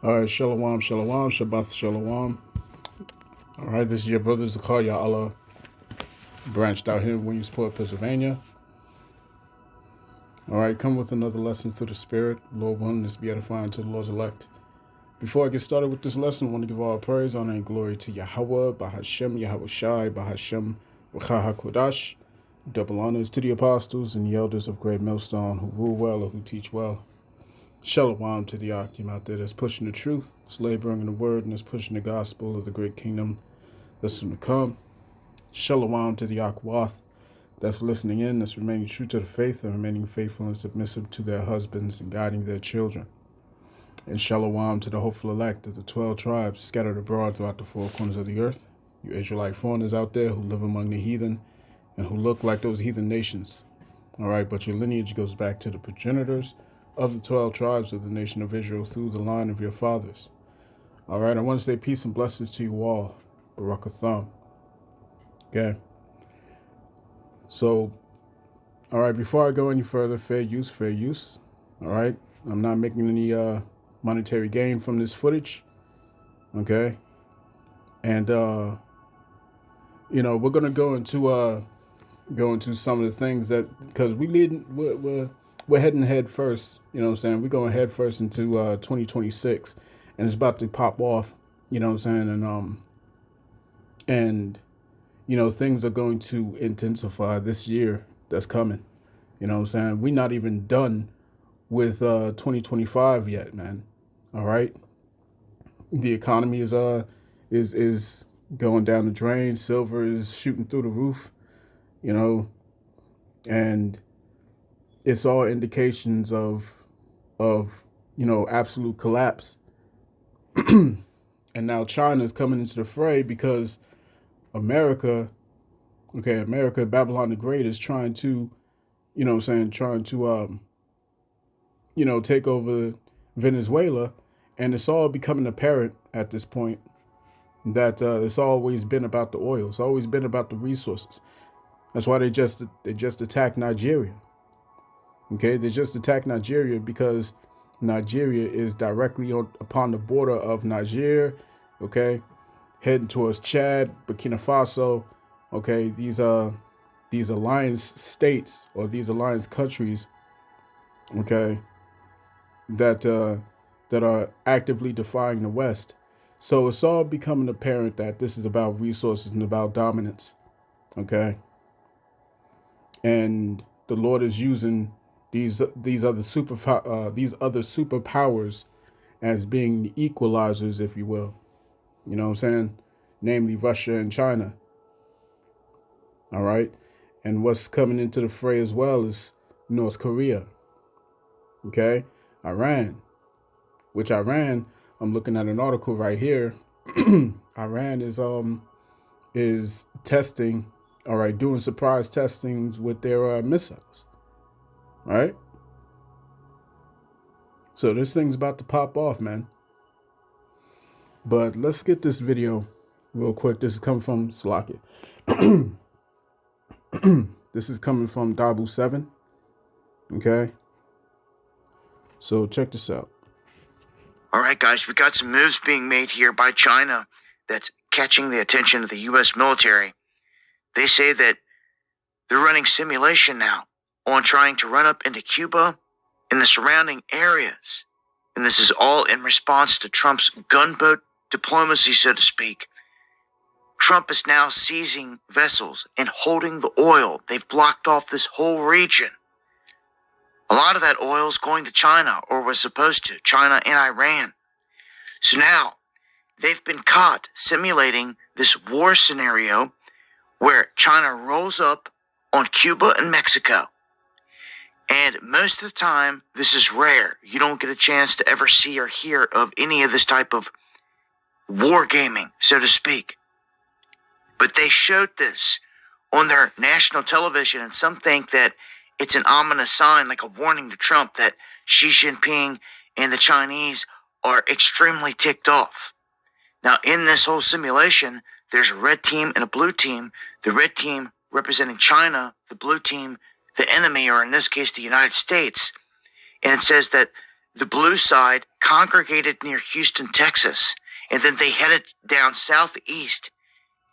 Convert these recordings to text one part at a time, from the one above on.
All right, shalom, shalom, Shabbat shalom. All right, this is your brother Zakaria Allah, branched out here in Williamsport, Pennsylvania. All right, come with another lesson through the Spirit. Lord willing, this be edifying to the Lord's elect. Before I get started with this lesson, I want to give all praise, honor, and glory to Yahweh, Bahashem, Yahweh Shai, Bahashem, Wacha HaKodash. Double honors to the apostles and the elders of Great Millstone who rule well or who teach well. Shalom to the Akim out there that's pushing the truth, that's laboring in the word, and that's pushing the gospel of the great kingdom that's soon to come. Shalom to the Akwath that's listening in, that's remaining true to the faith and remaining faithful and submissive to their husbands and guiding their children. And shalom to the hopeful elect of the 12 tribes scattered abroad throughout the four corners of the earth. You Israelite foreigners out there who live among the heathen and who look like those heathen nations. All right, but your lineage goes back to the progenitors of the 12 tribes of the nation of Israel through the line of your fathers. All right, I want to say peace and blessings to you all. Barakatham. Okay. So, all right, before I go any further, fair use, fair use. All right, I'm not making any monetary gain from this footage. Okay. And, we're going to go into some of the things that, because we're heading head first, you know what I'm saying? We're going head first into 2026, and it's about to pop off, you know what I'm saying? And things are going to intensify this year that's coming. You know what I'm saying? We're not even done with 2025 yet, man. All right? The economy is going down the drain. Silver is shooting through the roof, and it's all indications of absolute collapse. And now China is coming into the fray because America, Babylon the Great is trying to, take over Venezuela. And it's all becoming apparent at this point that it's always been about the oil. It's always been about the resources. That's why they just attacked Nigeria. Okay, they just attacked Nigeria because Nigeria is directly upon the border of Niger, okay, heading towards Chad, Burkina Faso, okay. These alliance states or these alliance countries, okay, that are actively defying the West. So it's all becoming apparent that this is about resources and about dominance, okay. And the Lord is using these other superpowers as being the equalizers, if you will. You know what I'm saying? Namely Russia and China. All right. And what's coming into the fray as well is North Korea. Okay. Iran. I'm looking at an article right here. Iran is testing, all right, doing surprise testings with their missiles. Right? So this thing's about to pop off, man. But let's get this video real quick. This is coming from Slocket. This is coming from Dabu 7. Okay? So check this out. All right, guys, we got some moves being made here by China that's catching the attention of the U.S. military. They say that they're running simulation now on trying to run up into Cuba and the surrounding areas. And this is all in response to Trump's gunboat diplomacy, so to speak. Trump is now seizing vessels and holding the oil. They've blocked off this whole region. A lot of that oil is going to China, or was supposed to, China and Iran. So now they've been caught simulating this war scenario where China rolls up on Cuba and Mexico. And most of the time, this is rare. You don't get a chance to ever see or hear of any of this type of war gaming, so to speak. But they showed this on their national television, and some think that it's an ominous sign, like a warning to Trump that Xi Jinping and the Chinese are extremely ticked off. Now, in this whole simulation, there's a red team and a blue team. The red team representing China, the blue team, the enemy, or in this case, the United States. And it says that the blue side congregated near Houston, Texas, and then they headed down southeast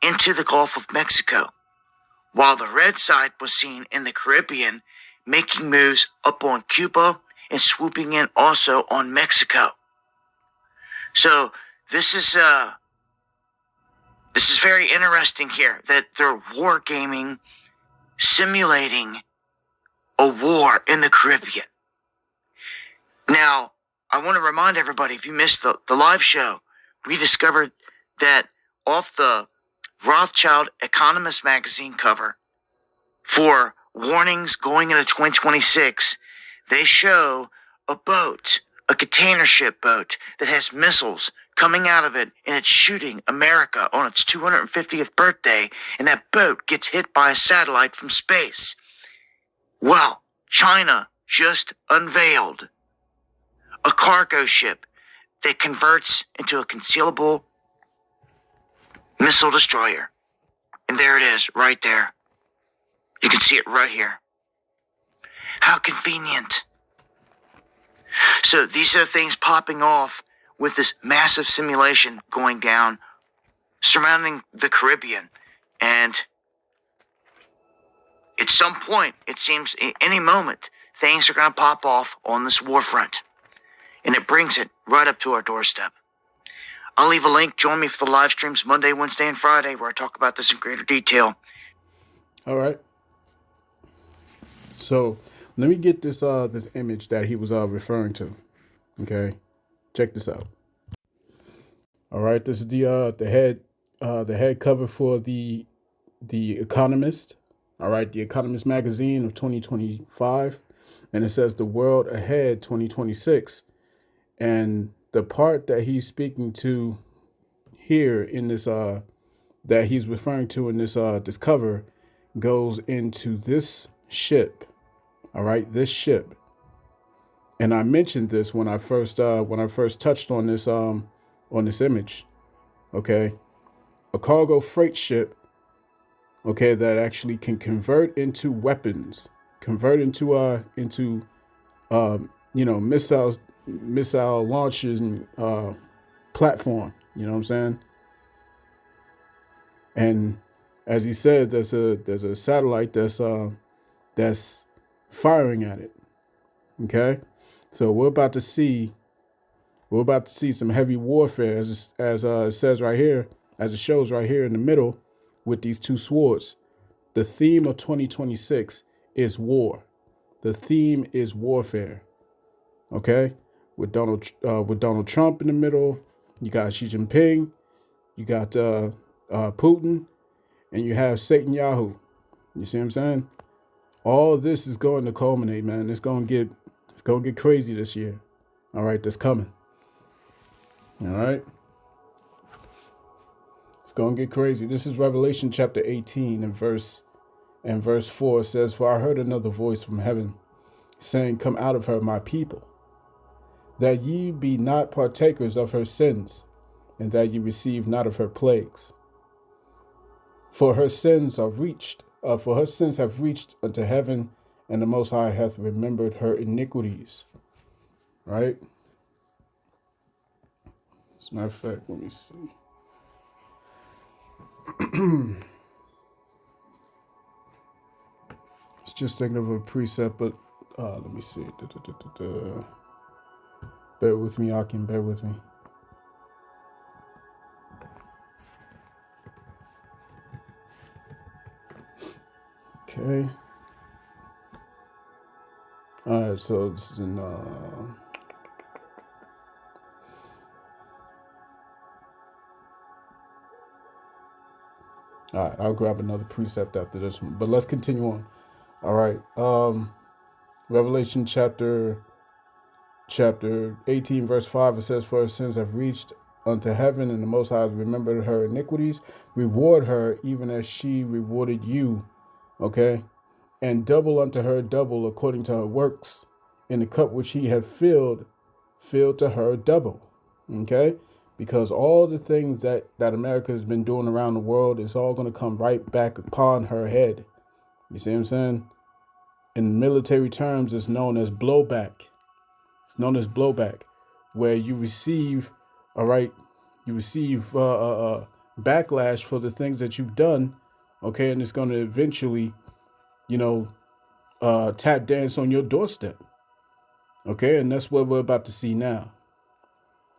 into the Gulf of Mexico, while the red side was seen in the Caribbean, making moves up on Cuba and swooping in also on Mexico. So this is very interesting here that they're wargaming, simulating a war in the Caribbean. Now, I want to remind everybody, if you missed the live show, we discovered that off the Rothschild Economist magazine cover for warnings going into 2026, they show a boat, a container ship boat that has missiles coming out of it, and it's shooting America on its 250th birthday, and that boat gets hit by a satellite from space. Well, China just unveiled a cargo ship that converts into a concealable missile destroyer. And there it is, right there. You can see it right here. How convenient. So these are things popping off with this massive simulation going down surrounding the Caribbean. And at some point, it seems at any moment, things are going to pop off on this war front. And it brings it right up to our doorstep. I'll leave a link. Join me for the live streams Monday, Wednesday, and Friday, where I talk about this in greater detail. All right. So let me get this image that he was referring to. Okay, check this out. All right, this is the head cover for the Economist. All right, the Economist magazine of 2025, and it says the world ahead 2026. And the part that he's speaking to here in this that he's referring to in this cover goes into this ship. All right, this ship. And I mentioned this when I first touched on this image. Okay, a cargo freight ship. Okay, that actually can convert into weapons, convert into missile launches and platform. You know what I'm saying? And as he said, there's a satellite that's firing at it. Okay, so we're about to see some heavy warfare, as it says right here, as it shows right here in the middle, with these two swords. The theme of 2026 is war. The theme is warfare. Okay, with Donald Trump in the middle, you got Xi Jinping, you got Putin, and you have Satan Yahoo. You see what I'm saying? All of this is going to culminate, man. It's gonna get crazy this year. All right, that's coming. All right, it's gonna get crazy. This is Revelation chapter 18 and verse 4. It says, "For I heard another voice from heaven, saying, Come out of her, my people, that ye be not partakers of her sins, and that ye receive not of her plagues. For her sins have reached unto heaven, and the Most High hath remembered her iniquities." Right? As a matter of fact, let me see. It's just thinking of a precept, but let me see. Bear with me, Akin. Bear with me. Okay. All right. So this is in. All right. I'll grab another precept after this one, but let's continue on. All right. Revelation chapter 18, verse 5, it says, "For her sins have reached unto heaven, and the Most High has remembered her iniquities. Reward her even as she rewarded you." Okay? "And double unto her double according to her works. In the cup which he had filled to her double." Okay? Because all the things that America has been doing around the world is all going to come right back upon her head. You see what I'm saying? In military terms, it's known as blowback. It's known as blowback. where you receive, all right, you receive backlash for the things that you've done, okay, and it's going to eventually, you know, tap dance on your doorstep, okay, and that's what we're about to see now.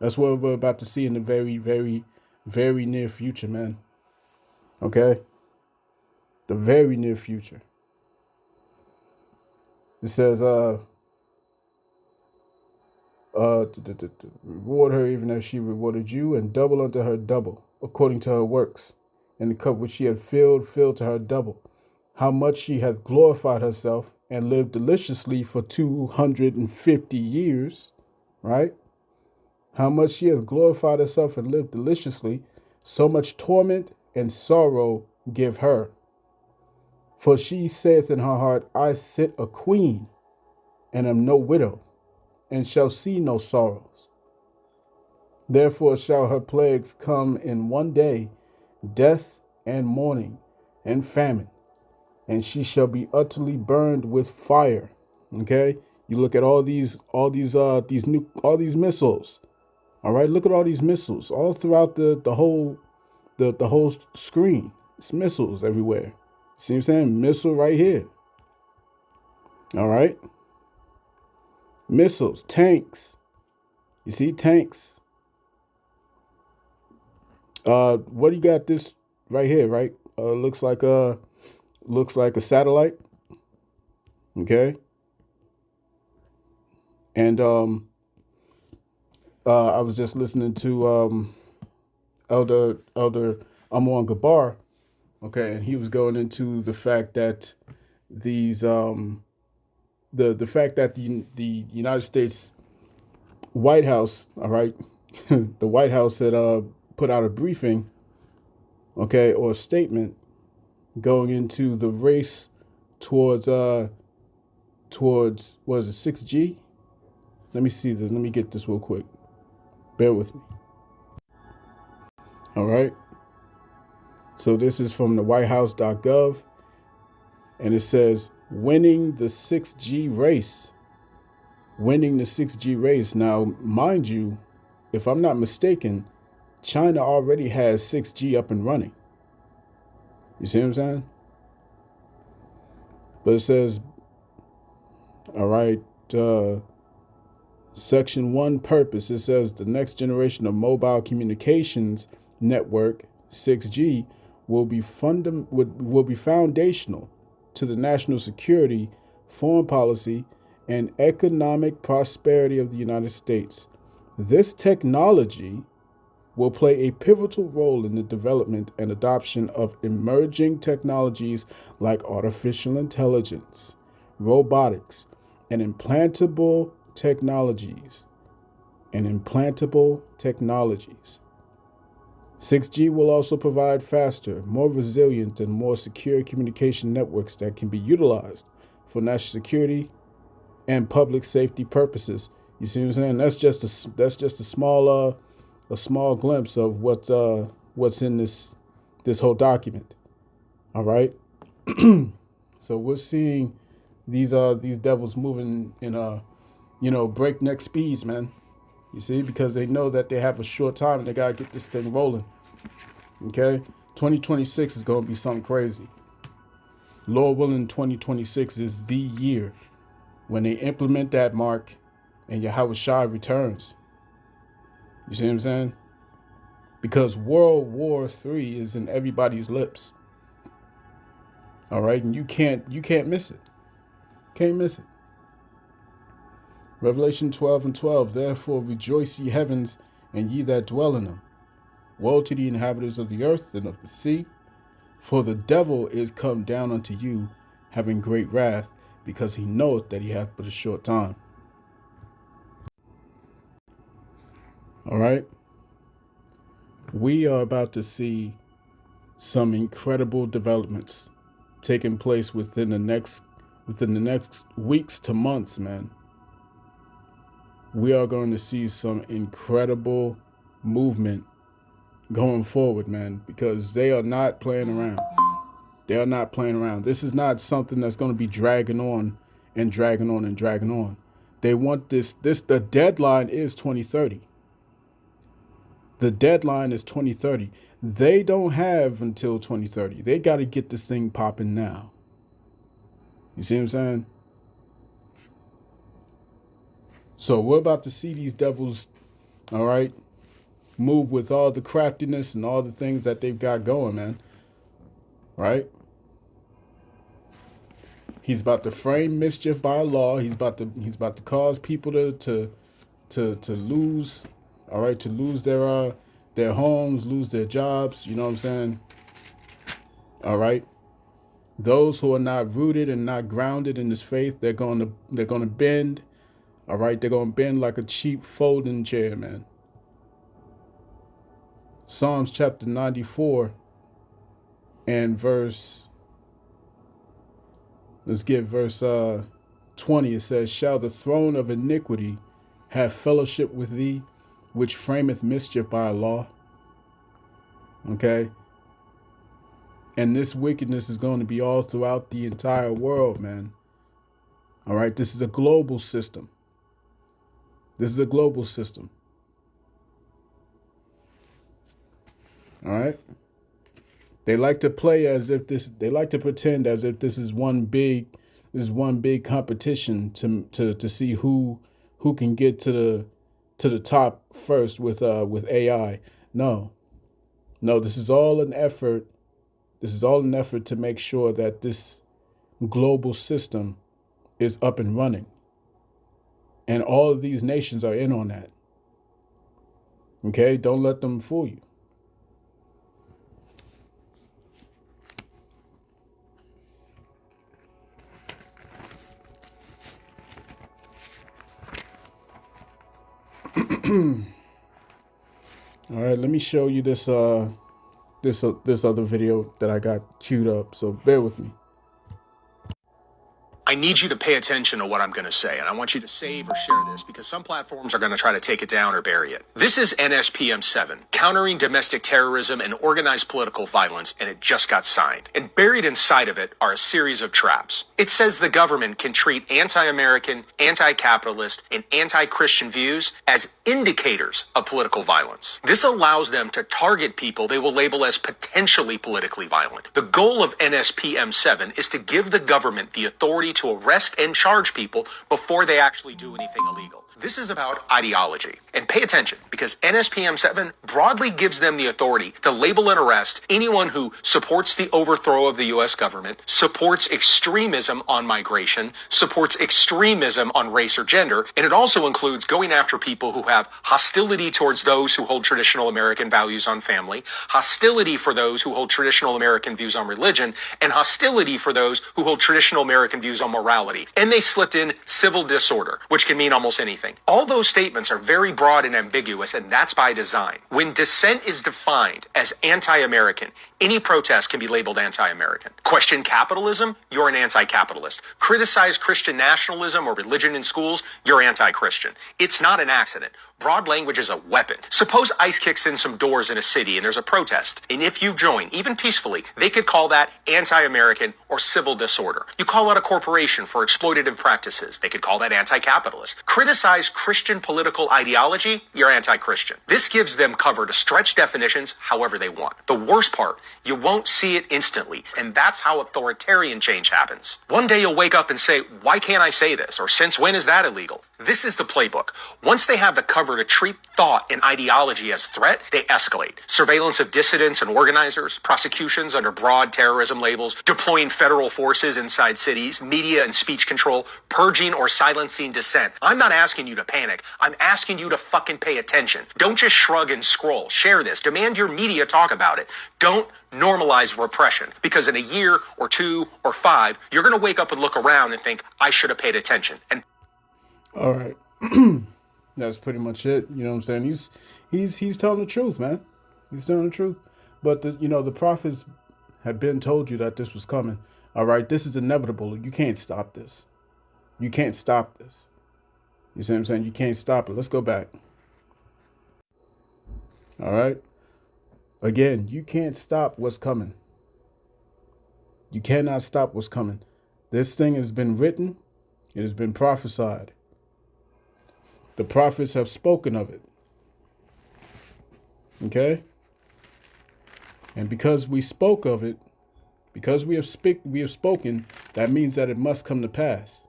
That's what we're about to see in the very, very, very near future, man. Okay, the very near future. It says, reward her even as she rewarded you, and double unto her double, according to her works. And the cup which she had filled, filled to her double. How much she hath glorified herself and lived deliciously for 250 years, right? How much she hath glorified herself and lived deliciously, so much torment and sorrow give her. For she saith in her heart, I sit a queen, and am no widow, and shall see no sorrows. Therefore shall her plagues come in one day, death and mourning and famine, and she shall be utterly burned with fire. Okay? You look at all these missiles. All right, look at all these missiles all throughout the whole screen. It's missiles everywhere. See what I'm saying? Missile right here. All right. Missiles, tanks. You see tanks. What do you got this right here, right? Looks like a satellite. Okay. And I was just listening to Elder Amon Gabar, okay, and he was going into the fact that these the fact that the United States White House, all right, the White House had put out a briefing, okay, or a statement going into the race towards what is it, 6G? Let me see this. Let me get this real quick. Bear with me. All right. So this is from the whitehouse.gov, and it says winning the 6G race. Winning the 6G race. Now, mind you, if I'm not mistaken, China already has 6G up and running. You see what I'm saying? But it says, all right, Section 1 purpose. It says the next generation of mobile communications network, 6G, will be foundational to the national security, foreign policy, and economic prosperity of the United States. This technology will play a pivotal role in the development and adoption of emerging technologies like artificial intelligence, robotics, and implantable technologies. 6G will also provide faster, more resilient, and more secure communication networks that can be utilized for national security and public safety purposes. You see what I'm saying? That's just a small glimpse of what's in this whole document. All right. So we're seeing these devils moving in breakneck speeds, man. You see, because they know that they have a short time and they gotta get this thing rolling. Okay, 2026 is gonna be something crazy. Lord willing, 2026 is the year when they implement that mark and Yahweh Shai returns. You see what I'm saying? Because World War III is in everybody's lips. All right, and you can't miss it. Can't miss it. Revelation 12:12. Therefore rejoice, ye heavens, and ye that dwell in them. Woe to the inhabitants of the earth and of the sea, for the devil is come down unto you, having great wrath, because he knoweth that he hath but a short time. All right. We are about to see some incredible developments taking place within the next weeks to months, man. We are going to see some incredible movement going forward, man, because they are not playing around. They are not playing around. This is not something that's going to be dragging on and dragging on and dragging on. They want the deadline is 2030. The deadline is 2030. They don't have until 2030. They got to get this thing popping now. You see what I'm saying? So we're about to see these devils, all right, move with all the craftiness and all the things that they've got going, man. Right? He's about to frame mischief by law. He's about to cause people to lose, all right, to lose their homes, lose their jobs. You know what I'm saying? All right. Those who are not rooted and not grounded in this faith, they're gonna bend. All right, they're gonna bend like a cheap folding chair, man. Psalms chapter 94 and verse. Let's get verse 20. It says, "Shall the throne of iniquity have fellowship with thee, which frameth mischief by law?" Okay, and this wickedness is going to be all throughout the entire world, man. All right, this is a global system. This is a global system. All right. They like to play as if this. They like to pretend as if this is one big competition to see who can get to the top first with AI. No, no. This is all an effort. This is all an effort to make sure that this global system is up and running, and all of these nations are in on that. Okay, don't let them fool you. All right, let me show you this other video that I got queued up. So bear with me. I need you to pay attention to what I'm going to say, and I want you to save or share this because some platforms are going to try to take it down or bury it. This is NSPM 7, Countering Domestic Terrorism and Organized Political Violence, and it just got signed. And buried inside of it are a series of traps. It says the government can treat anti-American, anti-capitalist, and anti-Christian views as indicators of political violence. This allows them to target people they will label as potentially politically violent. The goal of NSPM 7 is to give the government the authority to arrest and charge people before they actually do anything illegal. This is about ideology. And pay attention, because NSPM 7 broadly gives them the authority to label and arrest anyone who supports the overthrow of the U.S. government, supports extremism on migration, supports extremism on race or gender, and it also includes going after people who have hostility towards those who hold traditional American values on family, hostility for those who hold traditional American views on religion, and hostility for those who hold traditional American views on morality. And they slipped in civil disorder, which can mean almost anything. All those statements are very broad and ambiguous, and that's by design. When dissent is defined as anti-American, any protest can be labeled anti-American. Question capitalism, you're an anti-capitalist. Criticize Christian nationalism or religion in schools, you're anti-Christian. It's not an accident. Broad language is a weapon. Suppose ICE kicks in some doors in a city and there's a protest, and if you join, even peacefully, they could call that anti-American or civil disorder. You call out a corporation for exploitative practices, they could call that anti-capitalist. Criticize Christian political ideology, you're anti-Christian. This gives them cover to stretch definitions however they want. The worst part, you won't see it instantly, and that's how authoritarian change happens. One day you'll wake up and say, why can't I say this? Or since when is that illegal? This is the playbook. Once they have the cover to treat thought and ideology as threat, they escalate. Surveillance of dissidents and organizers, prosecutions under broad terrorism labels, deploying federal forces inside cities, media and speech control, purging or silencing dissent. I'm not asking you to panic. I'm asking you to fucking pay attention. Don't just shrug and scroll. Share this. Demand your media talk about it. Don't normalize repression, because in a year or 2 or 5, you're going to wake up and look around and think, I should have paid attention. And All right. That's pretty much it. You know what I'm saying? He's telling the truth, man. He's telling the truth. But the prophets have been told you that this was coming. All right, this is inevitable. You can't stop this. You can't stop this. You see what I'm saying? You can't stop it. Let's go back. All right. Again, you can't stop what's coming. You cannot stop what's coming. This thing has been written. It has been prophesied. The prophets have spoken of it. Okay? And because we spoke of it, because we have spoken, that means that it must come to pass.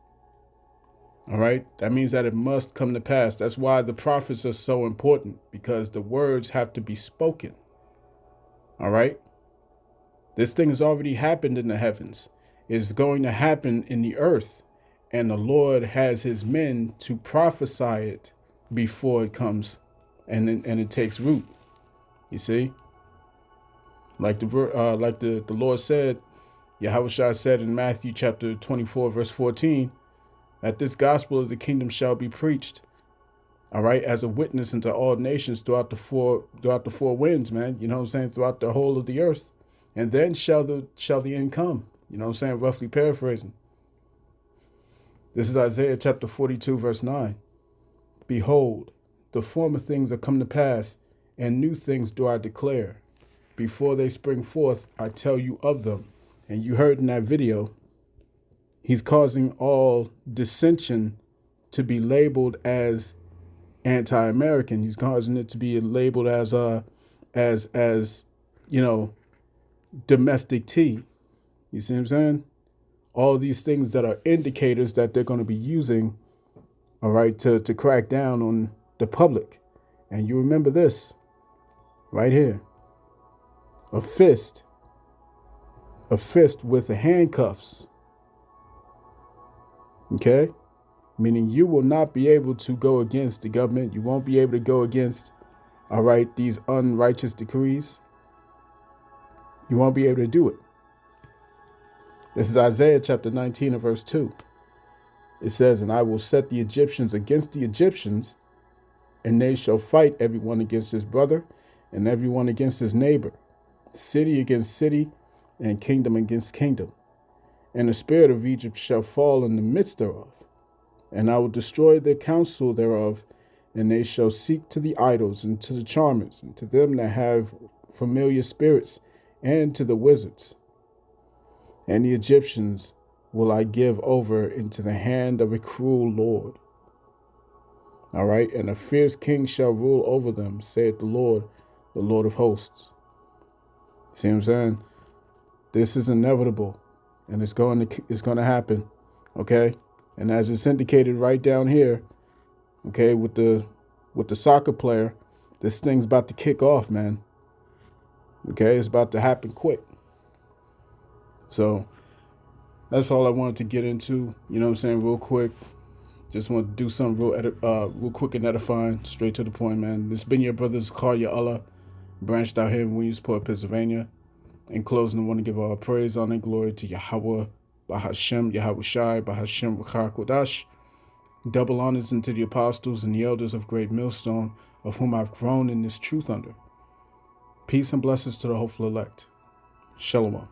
All right? That means that it must come to pass. That's why the prophets are so important, because the words have to be spoken. All right? This thing has already happened in the heavens. It's going to happen in the earth. And the Lord has his men to prophesy it before it comes and it takes root. You see? Like the Lord said, Yahushua said in Matthew chapter 24, verse 14, that this gospel of the kingdom shall be preached, all right, as a witness unto all nations throughout the four winds, man. You know what I'm saying? Throughout the whole of the earth. And then shall the end come. You know what I'm saying? Roughly paraphrasing. This is Isaiah chapter 42, verse 9. Behold, the former things are come to pass, and new things do I declare. Before they spring forth, I tell you of them. And you heard in that video, he's causing all dissension to be labeled as anti-American. He's causing it to be labeled as domestic tea. You see what I'm saying? All these things that are indicators that they're going to be using, all right, to crack down on the public. And you remember this right here. A fist with the handcuffs. Okay? Meaning you will not be able to go against the government. You won't be able to go against, all right, these unrighteous decrees. You won't be able to do it. This is Isaiah chapter 19 and verse 2. It says, and I will set the Egyptians against the Egyptians, and they shall fight everyone against his brother, and everyone against his neighbor, city against city, and kingdom against kingdom. And the spirit of Egypt shall fall in the midst thereof, and I will destroy the counsel thereof, and they shall seek to the idols, and to the charmers, and to them that have familiar spirits, and to the wizards. And the Egyptians will I give over into the hand of a cruel Lord. All right, and a fierce king shall rule over them, saith the Lord of hosts. See what I'm saying? This is inevitable, and it's going to happen. Okay, and as it's indicated right down here, okay, with the soccer player, this thing's about to kick off, man. Okay, it's about to happen quick. So that's all I wanted to get into. You know what I'm saying? Real quick. Just want to do something real quick and edifying, straight to the point, man. This has been your brother's Call Ya Allah, branched out here in Williamsport, Pennsylvania. In closing, I want to give all praise, honor, and glory to Yahweh, Bahashem, Yahushai, Bahashem, Ruach Kodash. Double honors unto the apostles and the elders of Great Millstone, of whom I've grown in this truth under. Peace and blessings to the hopeful elect. Shalom.